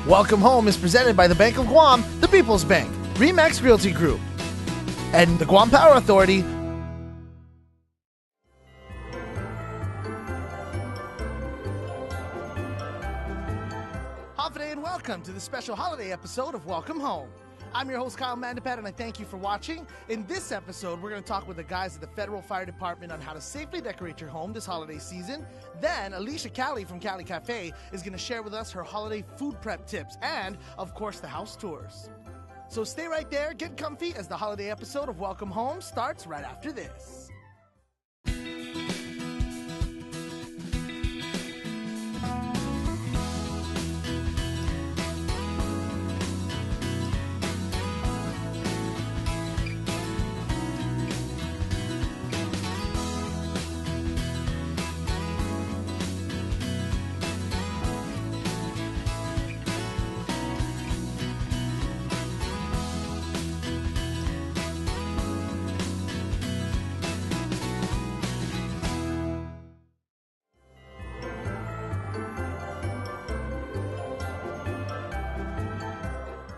Welcome Home is presented by the Bank of Guam, the People's Bank, Remax Realty Group, and the Guam Power Authority. Hafide and welcome to the special holiday episode of Welcome Home. I'm your host, Kyle Mandapat, and I thank you for watching. In this episode, we're going to talk with the guys at the Federal Fire Department on how to safely decorate your home this holiday season. Then, Alicia Cali from Cali Cafe is going to share with us her holiday food prep tips and, of course, the house tours. So stay right there, get comfy, as the holiday episode of Welcome Home starts right after this.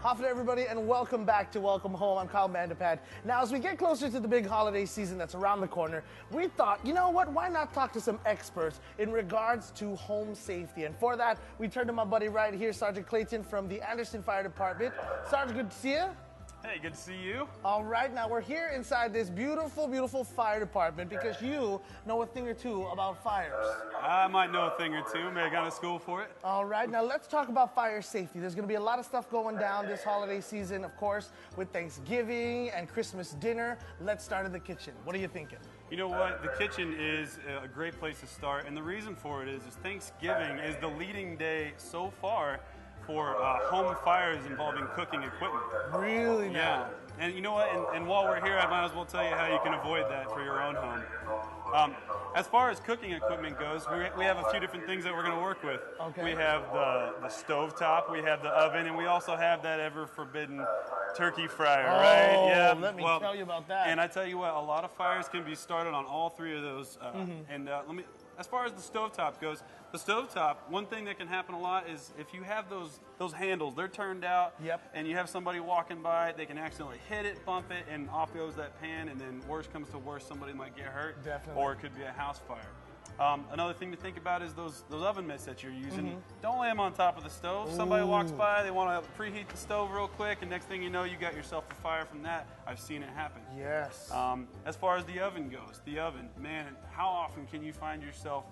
Hafide, everybody, and welcome back to Welcome Home. I'm Kyle Mandapat. Now, as we get closer to the big holiday season that's around the corner, we thought, you know what, why not talk to some experts in regards to home safety? And for that, we turned to my buddy right here, Sergeant Clayton from the Anderson Fire Department. Sergeant, good to see you. Hey, good to see you. All right, now we're here inside this beautiful, beautiful fire department because you know a thing or two about fires. I might know a thing or two. Maybe I got to school for it. All right, now let's talk about fire safety. There's going to be a lot of stuff going down this holiday season, of course, with Thanksgiving and Christmas dinner. Let's start in the kitchen. What are you thinking? You know what? The kitchen is a great place to start, and the reason for it is Thanksgiving is the leading day so far for home fires involving cooking equipment. Really? Yeah. And you know what? And while we're here, I might as well tell you how you can avoid that for your own home. As far as cooking equipment goes, we have a few different things that we're going to work with. Okay. We have the stove top, we have the oven, and we also have that ever forbidden turkey fryer, right? Yeah. Let me tell you about that. And I tell you what, a lot of fires can be started on all three of those. As far as the stovetop goes, the stovetop, one thing that can happen a lot is if you have those handles, they're turned out, and you have somebody walking by, they can accidentally hit it, bump it, and off goes that pan, and then worst comes to worst, somebody might get hurt. Definitely. Or it could be a house fire. Another thing to think about is those oven mitts that you're using. Don't lay them on top of the stove. Somebody walks by, they want to preheat the stove real quick, and next thing you know, you got yourself a fire from that. I've seen it happen. Yes. As far as the oven goes, man, how often can you find yourself,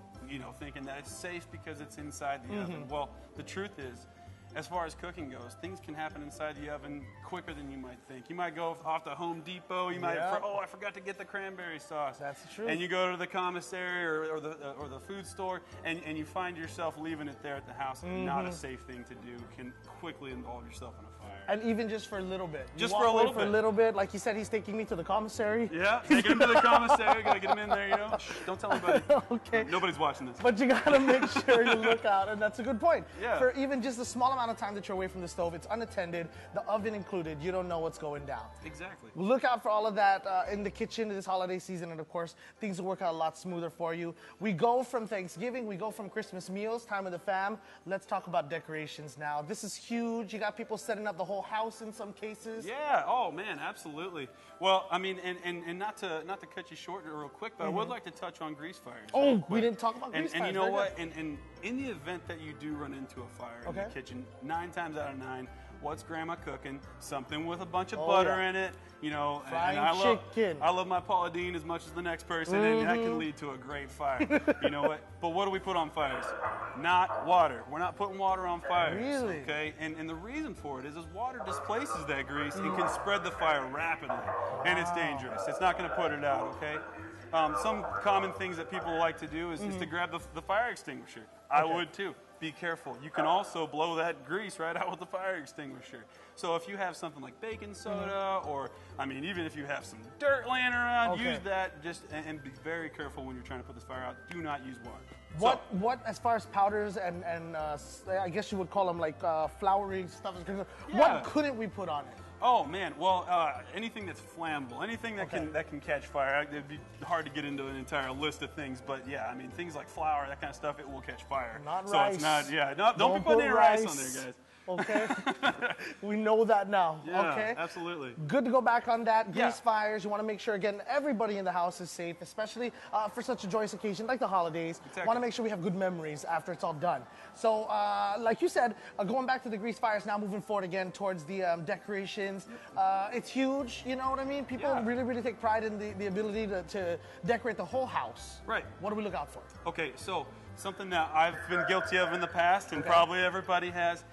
thinking that it's safe because it's inside the oven? Well, the truth is, as far as cooking goes, things can happen inside the oven quicker than you might think. You might go off to Home Depot. You might, I forgot to get the cranberry sauce. That's the truth. And you go to the commissary or the food store, and you find yourself leaving it there at the house. Not a safe thing to do. Can quickly involve yourself in a fire. And even just for a little bit. Just for a little bit. Like he said, he's taking me to the commissary. Yeah, take him to the commissary. Gotta get him in there, Shh, don't tell anybody. Okay. Nobody's watching this. But you gotta make sure you look out, and that's a good point. Yeah. For even just a small amount of time that you're away from the stove, it's unattended, the oven included, you don't know what's going down. Exactly. Look out for all of that in the kitchen this holiday season, and of course, things will work out a lot smoother for you. We go from Thanksgiving, we go from Christmas meals, time with the fam. Let's talk about decorations now. This is huge. You got people setting up the whole house in some cases. Yeah. Oh man, absolutely. Well, I mean, and not to cut you short real quick, but I would like to touch on grease fires. Oh, we didn't talk about grease fires. And you know what? And in the event that you do run into a fire in the kitchen, 9 times out of 9, what's Grandma cooking? Something with a bunch of butter in it. Frying chicken. I love my Paula Deen as much as the next person, and that can lead to a great fire. You know what? But what do we put on fires? Not water. We're not putting water on fires. Really? Okay. And the reason for it is water displaces that grease and can spread the fire rapidly, and it's dangerous. It's not going to put it out. Okay. Some common things that people like to do is to grab the fire extinguisher. I would too. Be careful. You can also blow that grease right out with the fire extinguisher. So if you have something like baking soda, or even if you have some dirt laying around, use that. And be very careful when you're trying to put this fire out. Do not use water. What as far as powders and I guess you would call them like floury stuff is concerned, what couldn't we put on it? Oh man, well, anything that's flammable, anything that can catch fire. It'd be hard to get into an entire list of things, but yeah, things like flour, that kind of stuff, it will catch fire. Not so rice. It's not, don't be putting any rice on there, guys. okay? We know that now, Yeah, okay? absolutely. Good to go back on that. Grease Yeah. fires, you want to make sure, again, everybody in the house is safe, especially for such a joyous occasion like the holidays. Exactly. Want to make sure we have good memories after it's all done. So, like you said, going back to the grease fires, now moving forward again towards the decorations. It's huge, you know what I mean? People Yeah. really, really take pride in the ability to decorate the whole house. Right. What do we look out for? Okay, so something that I've been guilty of in the past, and probably everybody has,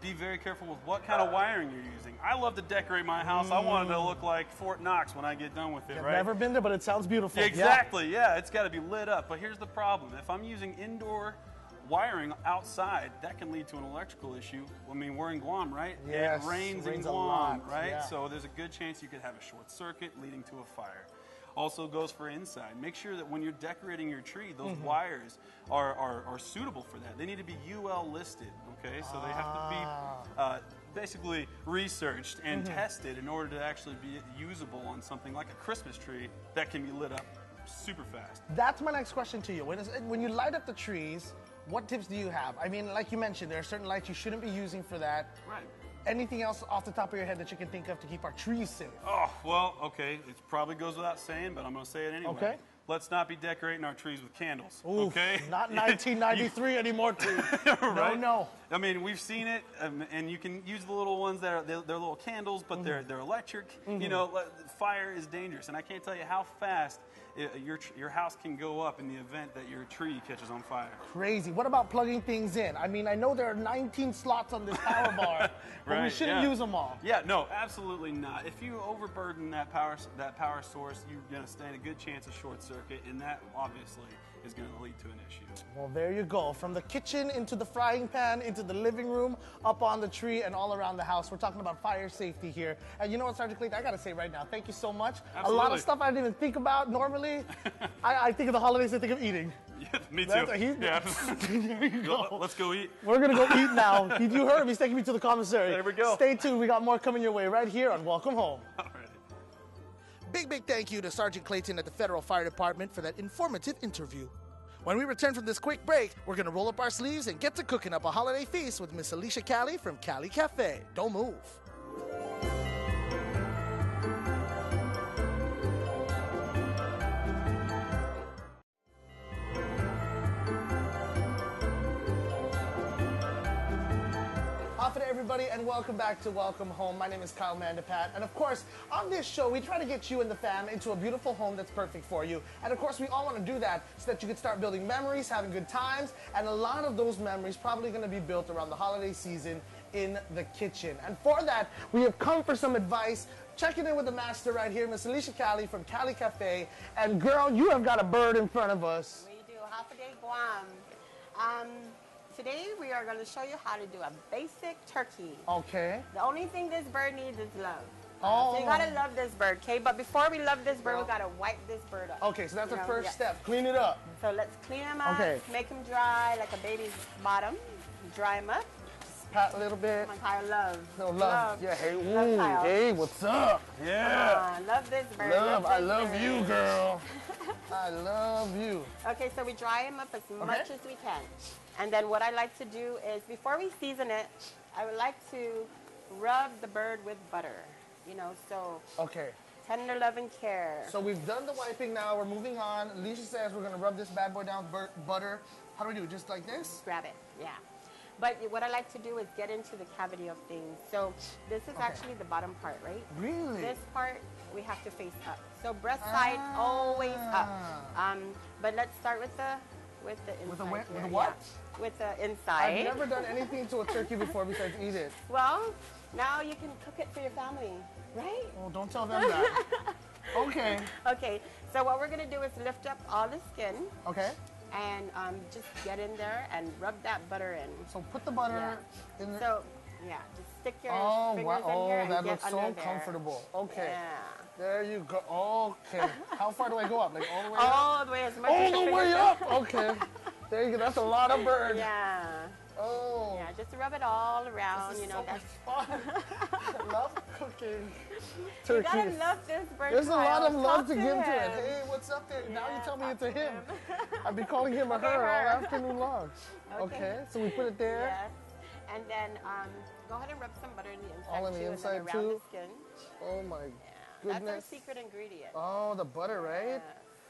be very careful with what kind of wiring you're using. I love to decorate my house. I want it to look like Fort Knox when I get done with it, I've right? never been there, but it sounds beautiful. Exactly, yeah, it's got to be lit up. But here's the problem. If I'm using indoor wiring outside, that can lead to an electrical issue. I mean, we're in Guam, right? Yes, It rains in rains a Guam, lot, right? yeah. So there's a good chance you could have a short circuit leading to a fire. Also goes for inside. Make sure that when you're decorating your tree, those wires are suitable for that. They need to be UL listed, okay? So they have to be basically researched and tested in order to actually be usable on something like a Christmas tree that can be lit up super fast. That's my next question to you. When you light up the trees, what tips do you have? I mean, like you mentioned, there are certain lights you shouldn't be using for that. Right. Anything else off the top of your head that you can think of to keep our trees safe? Oh, well, okay. It probably goes without saying, but I'm going to say it anyway. Okay. Let's not be decorating our trees with candles, Oof, okay? Not 1993 anymore, too. Right? No. I mean, we've seen it, and you can use the little ones that are they're little candles, but they're electric. You know, fire is dangerous, and I can't tell you how fast your house can go up in the event that your tree catches on fire. Crazy. What about plugging things in? I mean, I know there are 19 slots on this power bar, but we Right, shouldn't yeah. use them all. Yeah, no, absolutely not. If you overburden that power source, you're going to stand a good chance of short circuit, and that obviously is going to lead to an issue. Well, there you go. From the kitchen into the frying pan, into the living room, up on the tree, and all around the house. We're talking about fire safety here. And you know what, Sergeant Clayton, I got to say right now, thank you so much. Absolutely. A lot of stuff I didn't even think about normally. I think of the holidays, I think of eating. Yeah, me too. Yeah. There you go. Let's go eat. We're going to go eat now. You heard him. He's taking me to the commissary. There we go. Stay tuned. We got more coming your way right here on Welcome Home. All right. Big thank you to Sergeant Clayton at the Federal Fire Department for that informative interview. When we return from this quick break, we're going to roll up our sleeves and get to cooking up a holiday feast with Miss Alicia Cali from Cali Cafe. Don't move. Afternoon, everybody, and welcome back to Welcome Home. My name is Kyle Mandapat, and of course, on this show, we try to get you and the fam into a beautiful home that's perfect for you. And of course, we all want to do that so that you can start building memories, having good times, and a lot of those memories probably going to be built around the holiday season in the kitchen. And for that, we have come for some advice. Checking in with the master right here, Miss Alicia Cali from Cali Cafe. And girl, you have got a bird in front of us. We do half a day Guam. Today we are going to show you how to do a basic turkey. Okay. The only thing this bird needs is love. Oh. So you gotta love this bird, okay? But before we love this bird, we gotta wipe this bird up. Okay, so that's the first yes. step. Clean it up. So let's clean him up, Okay. make him dry like a baby's bottom. Dry him up. Pat a little bit. Come on, Kyle, love. No, love. Yeah, hey, Love ooh, Kyle. hey, what's up? Yeah. Love this bird. Love, I this love bird. you, girl. I love you. Okay, so we dry him up as much as we can. And then what I like to do is, before we season it, I would like to rub the bird with butter. You know, so Okay. tender love and care. So we've done the wiping now. We're moving on. Alicia says we're going to rub this bad boy down with butter. How do we do it? Just like this? Grab it, yeah. But what I like to do is get into the cavity of things. So this is actually the bottom part, right? Really? This part we have to face up. So breast side always up. But let's start with the inside. With the what? here, With the what? yeah. With the inside. I've never done anything to a turkey before besides eat it. Well, now you can cook it for your family, right? Oh, don't tell them that. Okay. Okay. So what we're gonna do is lift up all the skin Okay. and just get in there and rub that butter in. So put the butter in the... So, yeah, just stick your Oh, fingers wow. in here Oh, and that get looks under so there. comfortable. Okay. Yeah. There you go. Okay. How far do I go up? Like all the way up? All the way as much as All your the way fingers up. can. Okay. There you go. That's a lot of bird. Yeah. Oh. Yeah, just rub it all around, This is you know. so much That's, fun. I love cooking you turkey. gotta love this bird. There's a lot of Kyle. love Talk to give to it. him. Hey, what's up there? Now you Yeah, tell me talk it's a to him. him. I've been calling him a Okay, her all her. afternoon long. Okay, so we put it there. Yes. And then go ahead and rub some butter in the inside All in the too, inside and then around too? the skin. Oh my That's our goodness. secret ingredient. Oh, the butter, right? Yes.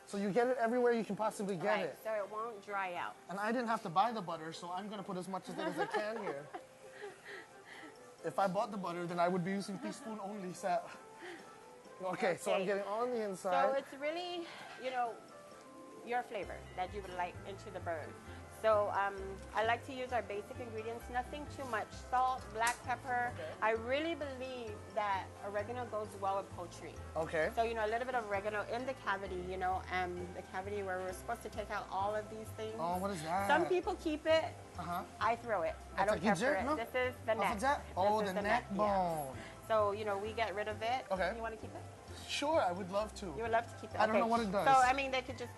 So you get it everywhere you can possibly get Right, it. so it won't dry out. And I didn't have to buy the butter, so I'm going to put as much of it as I can here. If I bought the butter, then I would be using teaspoon only, so. Okay, so I'm Okay. getting on the So inside. it's really, you know, your flavor that you would like into the bird. So I like to use our basic ingredients, nothing too much. Salt, black pepper. Okay. I really believe that oregano goes well with poultry. Okay. So, you know, a little bit of oregano in the cavity, you know, the cavity where we're supposed to take out all of these things. Oh, what is that? Some people keep it. Uh-huh. I throw it. I It's don't a care for gizzard, it. no? This is the neck. What's that? Oh, This the is neck yeah. bone. So, you know, we get rid of it. Okay. You want to keep it? Sure, I would love to. You would love to keep it. I don't Okay. know what it does. So, I mean, they could just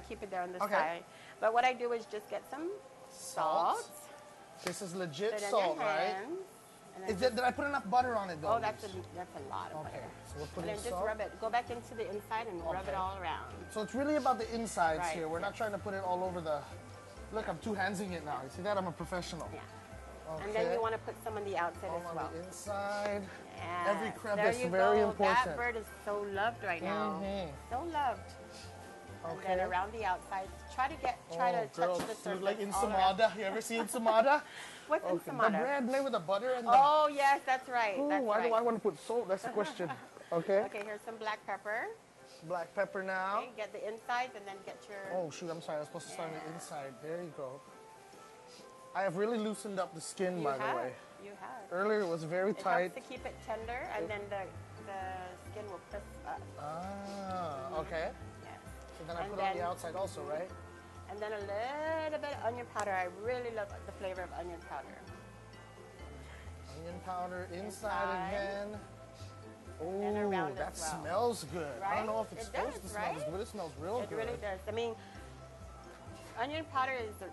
keep it there on the Okay. side. But what I do is just get some salt. This is Put legit it in salt, your right? hands, and then Did I put enough butter on it, though? oh, that's a lot of Okay, butter. so we're And putting then just salt. rub it. Go back into the inside and rub Okay. it all around. So it's really about the insides Right, here. We're not trying to put it all over the... Look, I'm two-handsing it now. You see that? I'm a professional. Yeah. Okay. And then you want to put some on the outside all as on well. the inside. Yes, Every crevice, there you very go. important. That bird is so loved right now. Mhm. So loved. And Okay. then around the outside, try to girls, touch the surface. look like all around. ensamada. You ever see ensamada? What's Okay. The ensamada? bread made with the butter and the... Oh yes, that's right. Ooh, That's why right. do I want to put salt? That's the question. Okay. Okay, here's some black pepper. Black pepper now. Okay, get the insides and then get your. Oh, shoot, I'm sorry. I was supposed to start on the inside. There you go. I have really loosened up the skin, You by the have. way. You have. Earlier, it was very It tight. helps to keep it tender, and then the skin will crisp up. Ah, okay. Yes. So then I And put on the then- outside also, right? And then a little bit of onion powder. I really love the flavor of onion powder. Onion powder inside Inside. again. And Oh, around that as well. smells good. I Right? don't know if it's It supposed does, to smell this right? good. It smells real It good. really does. I mean, onion powder is a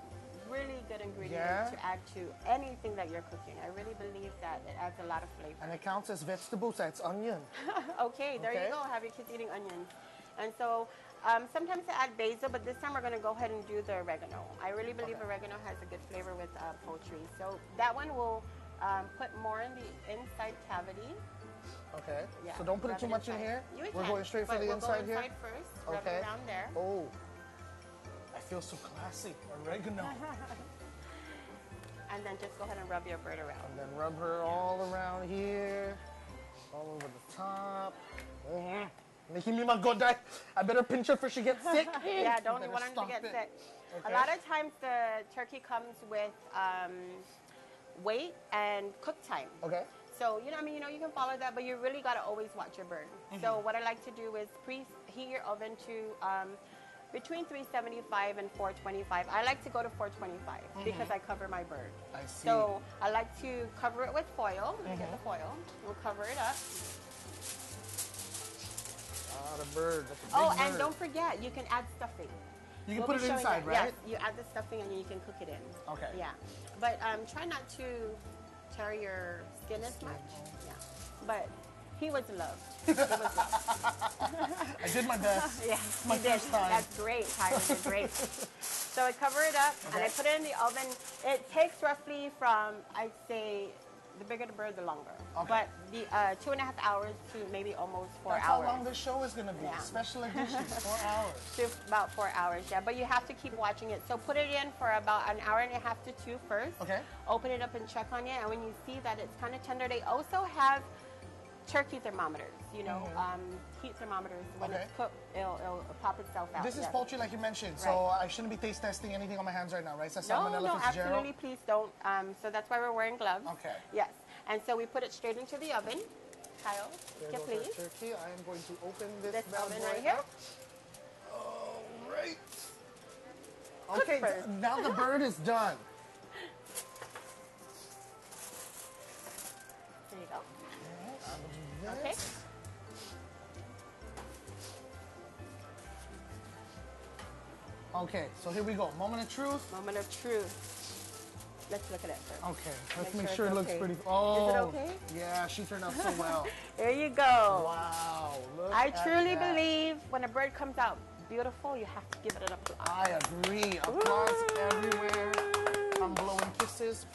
really good ingredient Yeah? to add to anything that you're cooking. I really believe that it adds a lot of flavor. And it counts as vegetables. That's onion. Okay, there Okay. you go. Have your kids eating onions. And so sometimes I add basil, but this time we're going to go ahead and do the oregano. I really believe Okay. oregano has a good flavor with poultry. So that one will put more in the inside cavity. Okay. Yeah, So don't put it rub too much in inside. here. You We're can, going straight for but the we'll inside go here. inside first. Rub Okay. it around there. Oh, I feel so classy. Oregano. And then just go ahead and rub your bird around. And then rub her all around here, all over the top. Making me my god die. I better pinch her before she gets sick. Yeah, don't Better want them to stop get it. sick. Okay. A lot of times the turkey comes with weight and cook time. Okay. So, you know, I mean, you know, you can follow that, but you really got to always watch your bird. So what I like to do is preheat your oven to between 375 and 425. I like to go to 425 because I cover my bird. I see. So I like to cover it with foil. Let me get the foil. We'll cover it up. Ah, the bird. That's a big Oh, and bird. don't forget, you can add stuffing. You can We'll put be it showing inside, that. right? Yes, you add the stuffing and then you can cook it in. Okay. Yeah, but try not to tear your skin as much. Yeah, but he was loved. He was loved. I did my best. Yeah, My you did. first time. That's great, Tyler. You're great. So I cover it up and I Okay. put it in the oven. It takes roughly from, I'd say, the bigger the bird, the longer. Okay. But the 2.5 hours to maybe almost 4 That's hours. how long this show is going to be. Yeah. Special edition, 4 hours. To about 4 hours, yeah. But you have to keep watching it. So put it in for about an hour and a half to 2 first. Okay. Open it up and check on it. And when you see that it's kind of tender, they also have turkey thermometers, you know, heat thermometers. When Okay. it's cooked, it'll pop itself out. This is yes. poultry like you mentioned, so I shouldn't be taste testing anything on my hands right now, right? Is that No, Salmonella no, Fitzgerald? absolutely, please don't. So that's why we're wearing gloves. Okay. Yes. And so we put it straight into the oven. Kyle, There yeah, goes please. our turkey. I am going to open this, This bad oven boy right here. up. All right. Okay, first. now the bird is done. There you go. I will do Okay. this. Okay, so here we go. Moment of truth. Moment of truth. Let's look at it first. Okay, let's Make make sure sure it it's looks okay. pretty. Oh, Is it okay? Yeah, she turned out so well. There you go. Wow, look I at truly that. believe when a bird comes out beautiful, you have to give it an applause. I agree. Applause everywhere. I'm blowing kisses.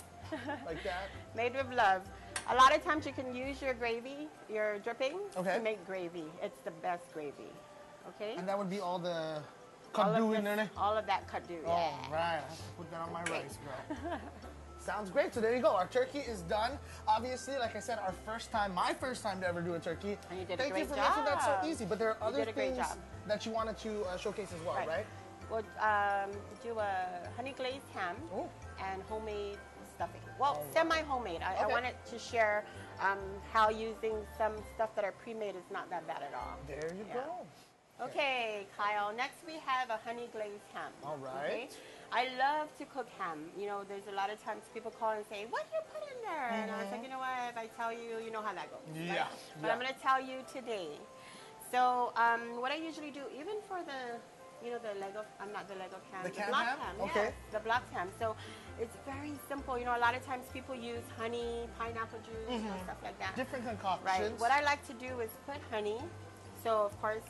like that. Made with love. A lot of times you can use your gravy, your dripping, Okay. to make gravy. It's the best gravy. Okay? And that would be all the all kaddu of in there. this, all of that kaddu. Yeah. All right, I have to put that on my rice, girl. Sounds great. So there you go. Our turkey is done. Obviously, like I said, my first time to ever do a turkey. And you did a Thank great you for making that so job. easy. But there are other did a great things job. that you wanted to showcase as well, right? We'll do a honey glazed ham Ooh. and homemade stuffing. Well, All right. semi-homemade. I Okay. wanted to share how using some stuff that are pre-made is not that bad at all. There you Yeah. go. Okay, Kyle. Next we have a honey glazed ham. All right. Okay? I love to cook ham. You know, there's a lot of times people call and say, "What do you put in there?" And I was like, you know what? If I tell you, you know how that goes. right? Yeah, But yeah. I'm going to tell you today. So what I usually do, even for the, the leg of, I'm not the leg of ham, The canned block ham? ham. Okay. Yes, the block ham. So it's very simple. You know, a lot of times people use honey, pineapple juice, stuff like that. Different Right. concoctions. What I like to do is put honey. So of course,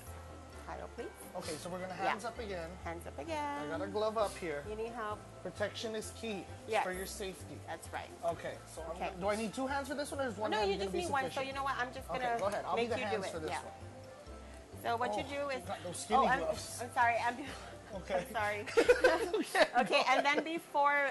Kyle, please. Okay, so we're gonna Yeah. hands up again. Hands up I again. got a glove up here. You need help. Protection is key Yes. for your safety. That's right. Okay, so Okay. do I need two hands for this one, or is one No, hand you gonna just be need one. So sufficient? you know what? I'm just Okay, gonna go ahead. I'll be make the you hands do it. for this yeah. one. So what you Oh, do is. got those skinny I'm gloves. sorry. Okay. I'm sorry. Okay, and then before,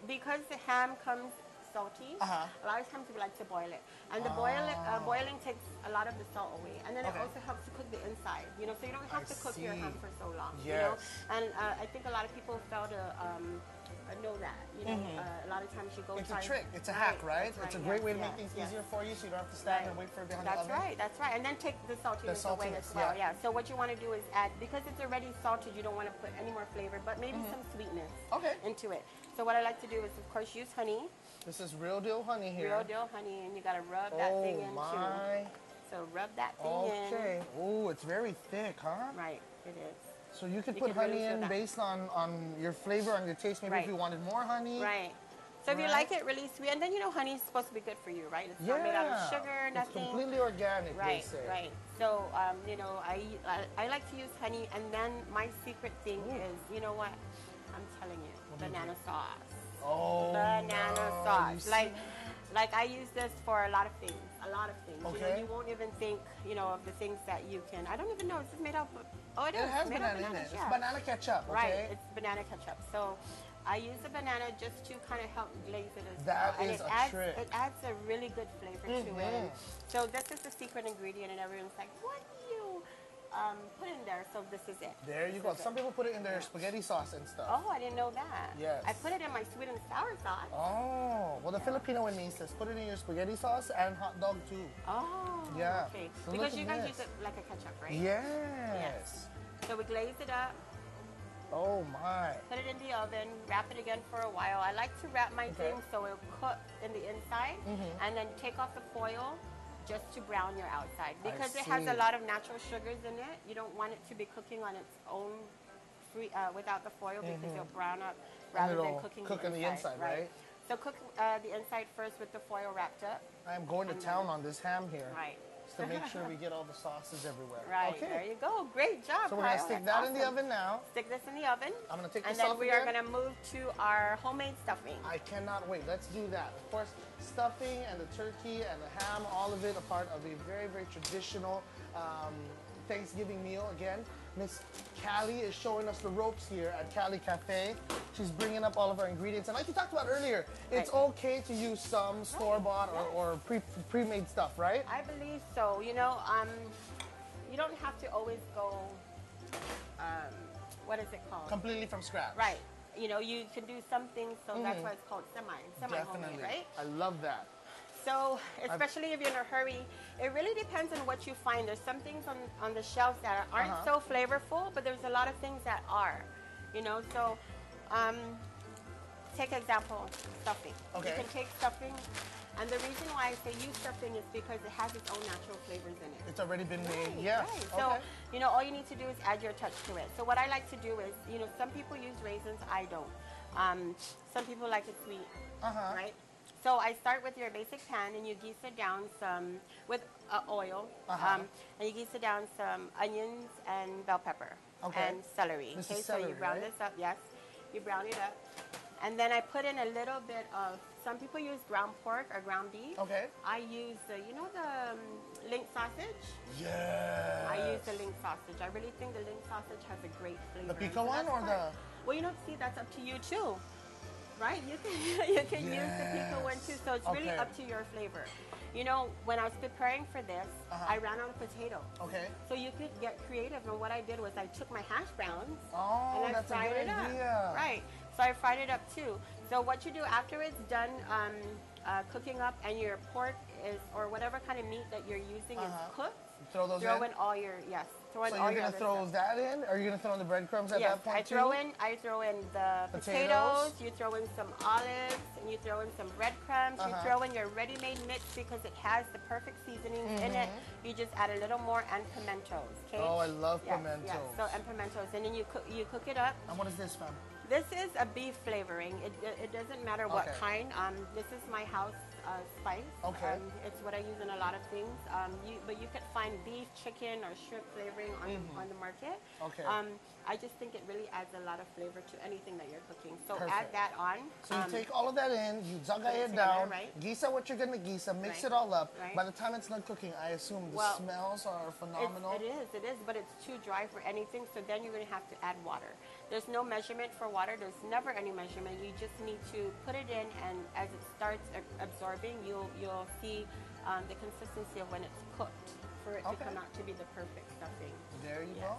because the ham comes salty, Uh-huh. a lot of times we like to boil it, and the boiling takes a lot of the salt away, and then Okay. it also helps to cook the inside. So you don't have I to cook your see. ham for so long. Yes. And I think a lot of people fail to know that. A lot of times you go. It's a try- trick. It's a hack, right? that's It's a right, great yes, way to make yes, things yes. easier for you, so you don't have to stand and wait for it behind the That's oven. right, that's right. And then take the saltiness away saltiness, as well. yeah. Yeah. So what you want to do is add, because it's already salted, you don't want to put any more flavor, but maybe some sweetness Okay. into it. So what I like to do is, of course, use honey, This is real deal honey here. real deal honey, and you got to rub that Oh thing in too. my. So rub that thing Okay. Oh, it's very thick, huh? in. Right, it is. So you could You put can really honey feel in that. based on your flavor, on your taste. Maybe if Right. you wanted more honey. Right. So if you Right. like it really sweet, and then honey is supposed to be good for you, right? It's not made out of sugar, It's nothing. completely organic, Right, they say. right. So, I like to use honey, and then my secret thing is, you know what? I'm telling you, banana sauce. Oh, Banana no, you sauce. see? Like I use this for a lot of things. A lot of things. Okay. You won't even think, of the things that you can. I don't even know. Is this made up? Oh, it It is. has made of banana in it. bananas, It's yeah. banana ketchup, okay? Right, it's banana ketchup. So I use the banana just to kind of help glaze it as That well. is and a adds, trick. It adds a really good flavor to it. So this is the secret ingredient, and everyone's like, what do you put in there? So this is it. There you This go. is it. Some people put it in their spaghetti sauce and stuff. Oh, I didn't know that. Yes. I put it in my sweet and sour sauce. Oh, well, the Filipino in me says put it in your spaghetti sauce and hot dog too. Oh, Yeah. okay. So Because look you at guys this. use it like a ketchup, right? Yes. So we glaze it up, Oh my. put it in the oven, wrap it again for a while. I like to wrap my Okay. thing so it'll cook in the inside, and then take off the foil just to brown your outside. Because it has see. a lot of natural sugars in it. You don't want it to be cooking on its own without the foil, because it'll brown up rather than it'll cooking cook on the inside, right? So cook the inside first with the foil wrapped up. I am going to town on this ham here. Right. Just to make sure we get all the sauces everywhere. Right, Okay. there you go. Great job, So we're going to Kyle. stick That's that in the awesome. oven now. Stick this in the oven. I'm going to take And this then off we are again. going to move to our homemade stuffing. I cannot wait. Let's do that. Of course, stuffing and the turkey and the ham, all of it a part of a very, very traditional Thanksgiving meal. Again, Miss Callie is showing us the ropes here at Callie Cafe. She's bringing up all of our ingredients. And like you talked about earlier, it's Right. okay to use some store-bought or pre-made stuff, right? I believe so. You don't have to always go, what is it called? Completely from scratch. Right. You can do some things, so that's why it's called semi-homemade, Definitely. right? I love that. So, especially if you're in a hurry, it really depends on what you find. There's some things on the shelves that aren't so flavorful, but there's a lot of things that are. So take example, stuffing. Okay. You can take stuffing, and the reason why I say use stuffing is because it has its own natural flavors in it. It's already been made. Right, Yes. right. So, all you need to do is add your touch to it. So what I like to do is, some people use raisins, I don't. Some people like it sweet, right? So I start with your basic pan, and you geese it down with oil, and you geese it down some onions and bell pepper and celery. This okay, is so celery, you brown right? this up, yes. You brown it up. And then I put in a little bit of Some people use ground pork or ground beef. Okay. I use, you know the link sausage? Yeah. I use the link sausage. I really think the link sausage has a great flavor. The pico one that's or the? Well, you know, see, that's up to you too, right? You can use the pico one too. So it's really up to your flavor. You know, when I was preparing for this, I ran out of potato. Okay. So you could get creative, and what I did was I took my hash browns Oh, and I that's a fried good it up. idea. Right. So I fried it up too. So what you do after it's done cooking up and your pork is, or whatever kind of meat that you're using is cooked, Throw those throw in? in all your, yes. Throw in So all you're your gonna other throw stuff. that in? Or are you gonna throw in the breadcrumbs at Yes, that point I throw in the potatoes, you throw in some olives, and you throw in some breadcrumbs, you throw in your ready-made mix because it has the perfect seasonings in it. You just add a little more and pimentos, okay? Oh, I love Yes, pimentos. yes, so and pimentos, and then you cook it up. And what is this, fam? This is a beef flavoring. It doesn't matter what Okay. kind. This is my house spice. Okay. It's what I use in a lot of things. But you could find beef, chicken, or shrimp flavoring on the market. Okay. I just think it really adds a lot of flavor to anything that you're cooking. So add Perfect. that on. So you take all of that in, you zaga put it it together, down, right. gisa what you're gonna gisa, mix Right. it all up. Right. By the time it's done cooking, I assume the Well, smells are phenomenal. It is, but it's too dry for anything, so then you're going to have to add water. There's no measurement for water. There's never any measurement. You just need to put it in, and as it starts absorbing, you'll see the consistency of when it's cooked for it to come out to be the perfect stuffing. There you Yes. go.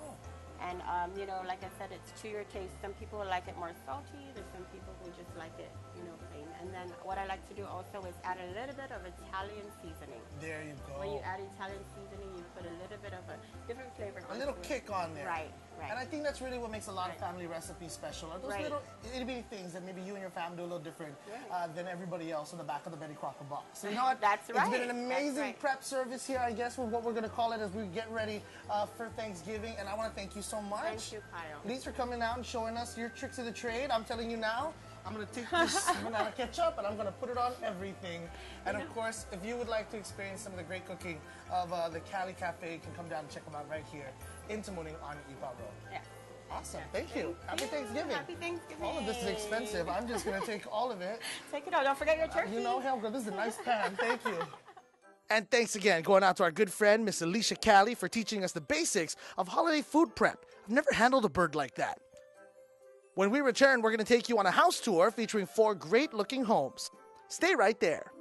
And, you know, like I said, it's to your taste. Some people like it more salty. There's some people who just like it, you know, plain. And then what I like to do also is add a little bit of Italian seasoning. There you go. When you add Italian seasoning, you put a little bit of a different flavor. A little onto it. kick on there. Right, right. And I think that's really what makes a lot of Right. family recipes special. Are those Right. little itty bitty things that maybe you and your family do a little different than everybody else in the back of the Betty Crocker box. So you know what? That's It's been right. an That's amazing right. prep service here, I guess, with what we're going to call it as we get ready for Thanksgiving. And I want to thank you so much. Thank you, Kyle. Please for coming out and showing us your tricks of the trade. I'm telling you now, I'm going to take this banana ketchup and I'm going to put it on everything. And of course, if you would like to experience some of the great cooking of the Cali Cafe, you can come down and check them out right here in Tamuning on Ipa Road. Yeah. Awesome. Thank you. Happy Thanksgiving. Happy Thanksgiving. All of this is expensive. I'm just going to take all of it. Take it out. Don't forget your turkey. You know, Helga, this is a nice pan. Thank you. And thanks again going out to our good friend, Miss Alicia Cali, for teaching us the basics of holiday food prep. I've never handled a bird like that. When we return, we're going to take you on a house tour featuring 4 great-looking homes. Stay right there.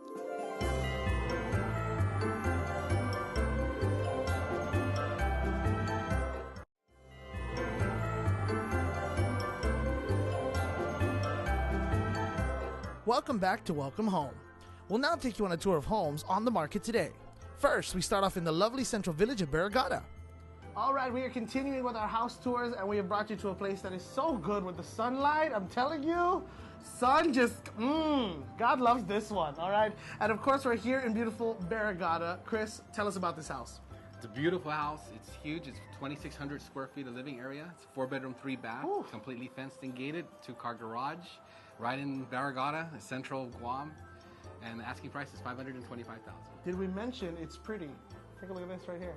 Welcome back to Welcome Home. We'll now take you on a tour of homes on the market today. First, we start off in the lovely central village of Barrigada. All right, we are continuing with our house tours, and we have brought you to a place that is so good with the sunlight. I'm telling you, sun just, God loves this one, all right? And of course, we're here in beautiful Barrigada. Chris, tell us about this house. It's a beautiful house. It's huge. It's 2,600 square feet of living area. It's a 4-bedroom, 3-bath, Ooh. completely fenced and gated, 2-car garage, right in Barrigada, central Guam. And the asking price is $525,000. Did we mention it's pretty? Take a look at this right here.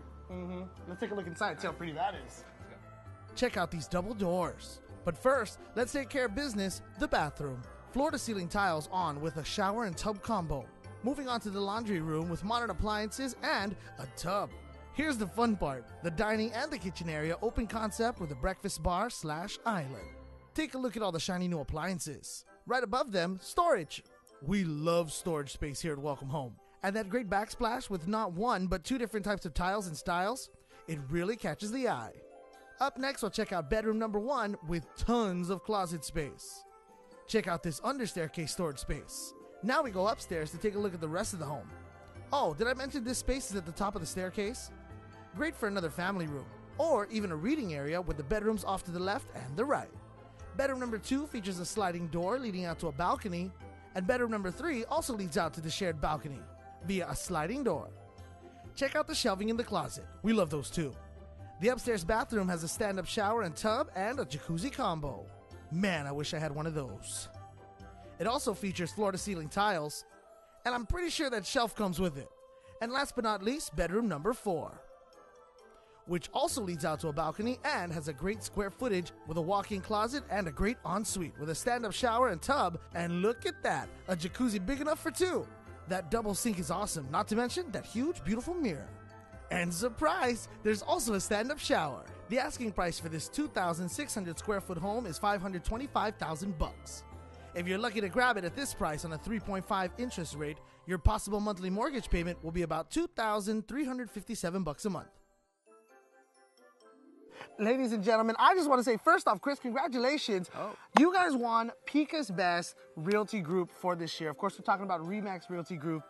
Let's take a look inside, see how pretty that is. Let's go. Check out these double doors. But first, let's take care of business, the bathroom. Floor-to-ceiling tiles on with a shower and tub combo. Moving on to the laundry room with modern appliances and a tub. Here's the fun part. The dining and the kitchen area open concept with a breakfast bar / island. Take a look at all the shiny new appliances. Right above them, storage. We love storage space here at Welcome Home. And that great backsplash with not one but 2 different types of tiles and styles, it really catches the eye. Up next, we'll check out bedroom number 1 with tons of closet space. Check out this under staircase storage space. Now we go upstairs to take a look at the rest of the home. Oh, did I mention this space is at the top of the staircase? Great for another family room, or even a reading area with the bedrooms off to the left and the right. Bedroom number 2 features a sliding door leading out to a balcony, and bedroom number 3 also leads out to the shared balcony via a sliding door. Check out the shelving in the closet. We love those too. The upstairs bathroom has a stand-up shower and tub and a jacuzzi combo. Man, I wish I had one of those. It also features floor-to-ceiling tiles, and I'm pretty sure that shelf comes with it. And last but not least, bedroom number 4. which also leads out to a balcony and has a great square footage with a walk-in closet and a great ensuite with a stand-up shower and tub. And look at that, a jacuzzi big enough for two. That double sink is awesome, not to mention that huge, beautiful mirror. And surprise, there's also a stand-up shower. The asking price for this 2,600 square foot home is $525,000. If you're lucky to grab it at this price on a 3.5 interest rate, your possible monthly mortgage payment will be about $2,357 a month. Ladies and gentlemen, I just want to say, first off, Chris, congratulations. You guys won PICA's Best Realty Group for this year. Of course, we're talking about RE/MAX Realty Group.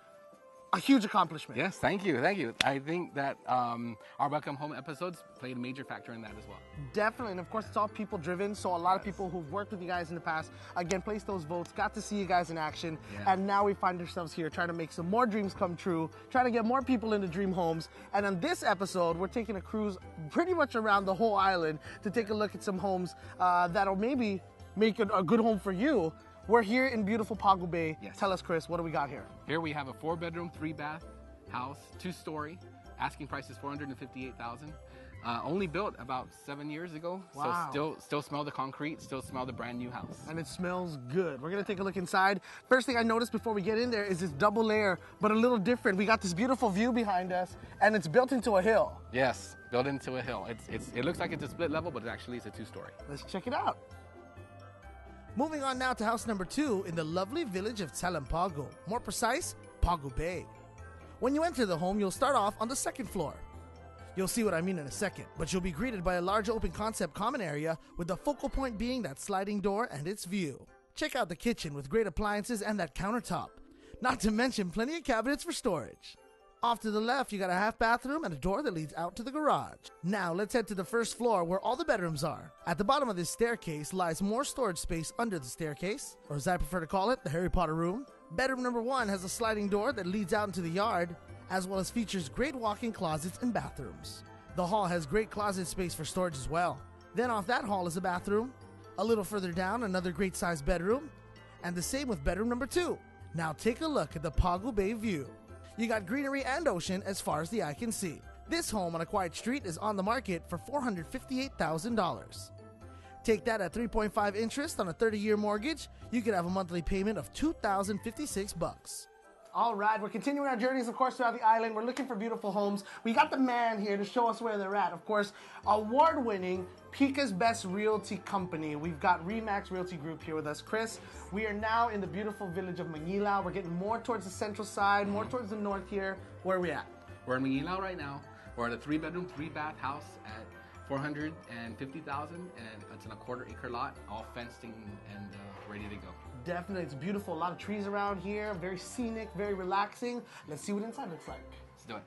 A huge accomplishment. Yes, thank you, thank you. I think that our Welcome Home episodes played a major factor in that as well. Definitely, and of course it's all people driven, so a lot of people who've worked with you guys in the past, again, placed those votes, got to see you guys in action, and now we find ourselves here trying to make some more dreams come true, trying to get more people into dream homes. And on this episode, we're taking a cruise pretty much around the whole island to take a look at some homes that'll maybe make it a good home for you. We're here in beautiful Pago Bay. Yes. Tell us, Chris, what do we got here? Here we have a 4-bedroom, 3-bath house, 2-story. Asking price is $458,000. Only built about 7 years ago. Wow. So still smell the concrete, still smell the brand new house. And it smells good. We're gonna take a look inside. First thing I noticed before we get in there is this double layer, but a little different. We got this beautiful view behind us, and it's built into a hill. Yes, built into a hill. It looks like it's a split level, but it actually is a 2-story. Let's check it out. Moving on now to house number 2 in the lovely village of Talampago. More precise, Pago Bay. When you enter the home, you'll start off on the 2nd floor. You'll see what I mean in a second, but you'll be greeted by a large open concept common area with the focal point being that sliding door and its view. Check out the kitchen with great appliances and that countertop. Not to mention plenty of cabinets for storage. Off to the left, you got a half bathroom and a door that leads out to the garage. Now, let's head to the 1st floor where all the bedrooms are. At the bottom of this staircase lies more storage space under the staircase, or as I prefer to call it, the Harry Potter room. Bedroom number 1 has a sliding door that leads out into the yard, as well as features great walk-in closets and bathrooms. The hall has great closet space for storage as well. Then off that hall is a bathroom. A little further down, another great sized bedroom, and the same with bedroom number 2. Now take a look at the Pago Bay view. You got greenery and ocean as far as the eye can see. This home on a quiet street is on the market for $458,000. Take that at 3.5 interest on a 30-year mortgage, you could have a monthly payment of $2,056. All right, we're continuing our journeys, of course, throughout the island. We're looking for beautiful homes. We got the man here to show us where they're at. Of course, award-winning PICA's Best Realty Company. We've got RE/MAX Realty Group here with us. Chris, we are now in the beautiful village of Manila. We're getting more towards the central side, more towards the north here. Where are we at? We're in Manila right now. We're at a 3-bedroom, 3-bath house at $450,000, and it's in a 1/4-acre lot, all fenced and ready to go. Definitely, it's beautiful. A lot of trees around here, very scenic, very relaxing. Let's see what inside looks like. Let's do it.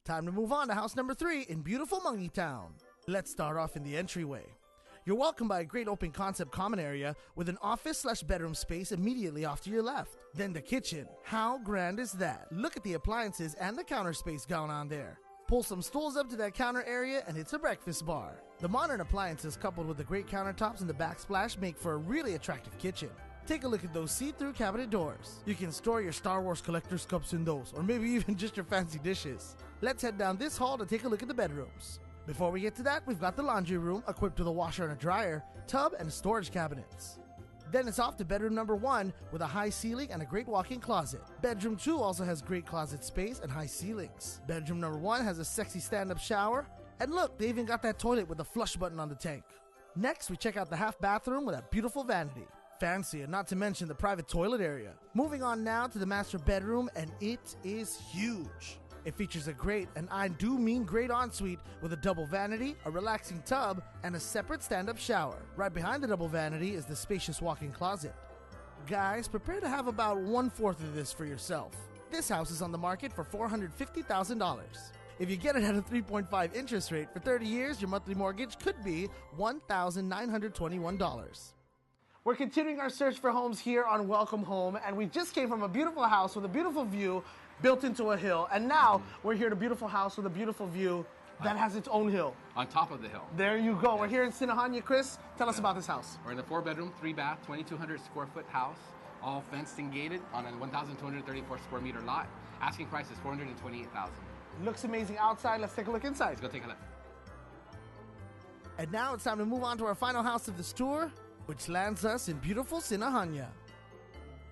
Time to move on to house number 3 in beautiful Mangi Town. Let's start off in the entryway. You're welcomed by a great open concept common area with an office/bedroom space immediately off to your left. Then the kitchen. How grand is that? Look at the appliances and the counter space going on there. Pull some stools up to that counter area and it's a breakfast bar. The modern appliances coupled with the great countertops and the backsplash make for a really attractive kitchen. Take a look at those see-through cabinet doors. You can store your Star Wars collector's cups in those, or maybe even just your fancy dishes. Let's head down this hall to take a look at the bedrooms. Before we get to that, we've got the laundry room equipped with a washer and a dryer, tub, and storage cabinets. Then it's off to bedroom number 1 with a high ceiling and a great walk-in closet. Bedroom 2 also has great closet space and high ceilings. Bedroom number 1 has a sexy stand-up shower. And look, they even got that toilet with a flush button on the tank. Next, we check out the half bathroom with a beautiful vanity. Fancy, and not to mention the private toilet area. Moving on now to the master bedroom, and it is huge. It features a great, and I do mean great ensuite, with a double vanity, a relaxing tub, and a separate stand-up shower. Right behind the double vanity is the spacious walk-in closet. Guys, prepare to have about 1/4 of this for yourself. This house is on the market for $450,000. If you get it at a 3.5 interest rate for 30 years, your monthly mortgage could be $1,921. We're continuing our search for homes here on Welcome Home, and we just came from a beautiful house with a beautiful view built into a hill, and now we're here at a beautiful house with a beautiful view that has its own hill. On top of the hill. There you go. We're here in Sinahanya. Chris, tell us about this house. We're in a 4-bedroom, 3-bath, 2,200 square foot house, all fenced and gated on a 1,234 square meter lot. Asking price is $428,000. Looks amazing outside. Let's take a look inside. Let's go take a look. And now it's time to move on to our final house of this tour, which lands us in beautiful Sinahanya.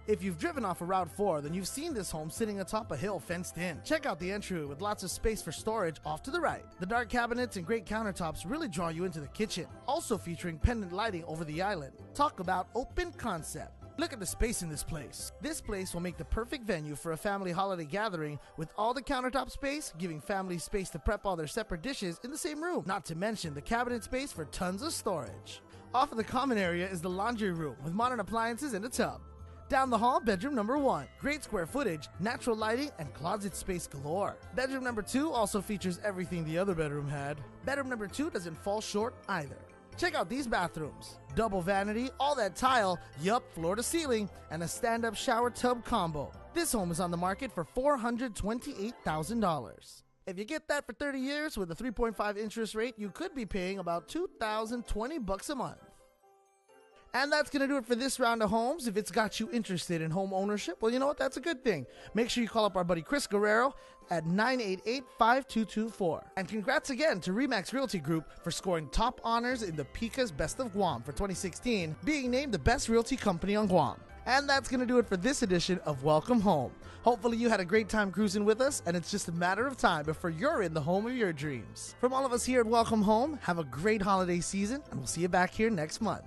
If you've driven off of Route 4, then you've seen this home sitting atop a hill fenced in. Check out the entry with lots of space for storage off to the right. The dark cabinets and great countertops really draw you into the kitchen, also featuring pendant lighting over the island. Talk about open concept. Look at the space in this place. This place will make the perfect venue for a family holiday gathering, with all the countertop space giving families space to prep all their separate dishes in the same room, not to mention the cabinet space for tons of storage. Off of the common area is the laundry room with modern appliances and a tub. Down the hall, bedroom number 1. Great square footage, natural lighting, and closet space galore. Bedroom number 2 also features everything the other bedroom had. Bedroom number 2 doesn't fall short either. Check out these bathrooms. Double vanity, all that tile, yup, floor to ceiling, and a stand-up shower tub combo. This home is on the market for $428,000. If you get that for 30 years with a 3.5 interest rate, you could be paying about $2,020 a month. And that's going to do it for this round of homes. If it's got you interested in home ownership, well, you know what? That's a good thing. Make sure you call up our buddy Chris Guerrero at 988-5224. And congrats again to RE/MAX Realty Group for scoring top honors in the Pika's Best of Guam for 2016, being named the best realty company on Guam. And that's going to do it for this edition of Welcome Home. Hopefully you had a great time cruising with us, and it's just a matter of time before you're in the home of your dreams. From all of us here at Welcome Home, have a great holiday season, and we'll see you back here next month.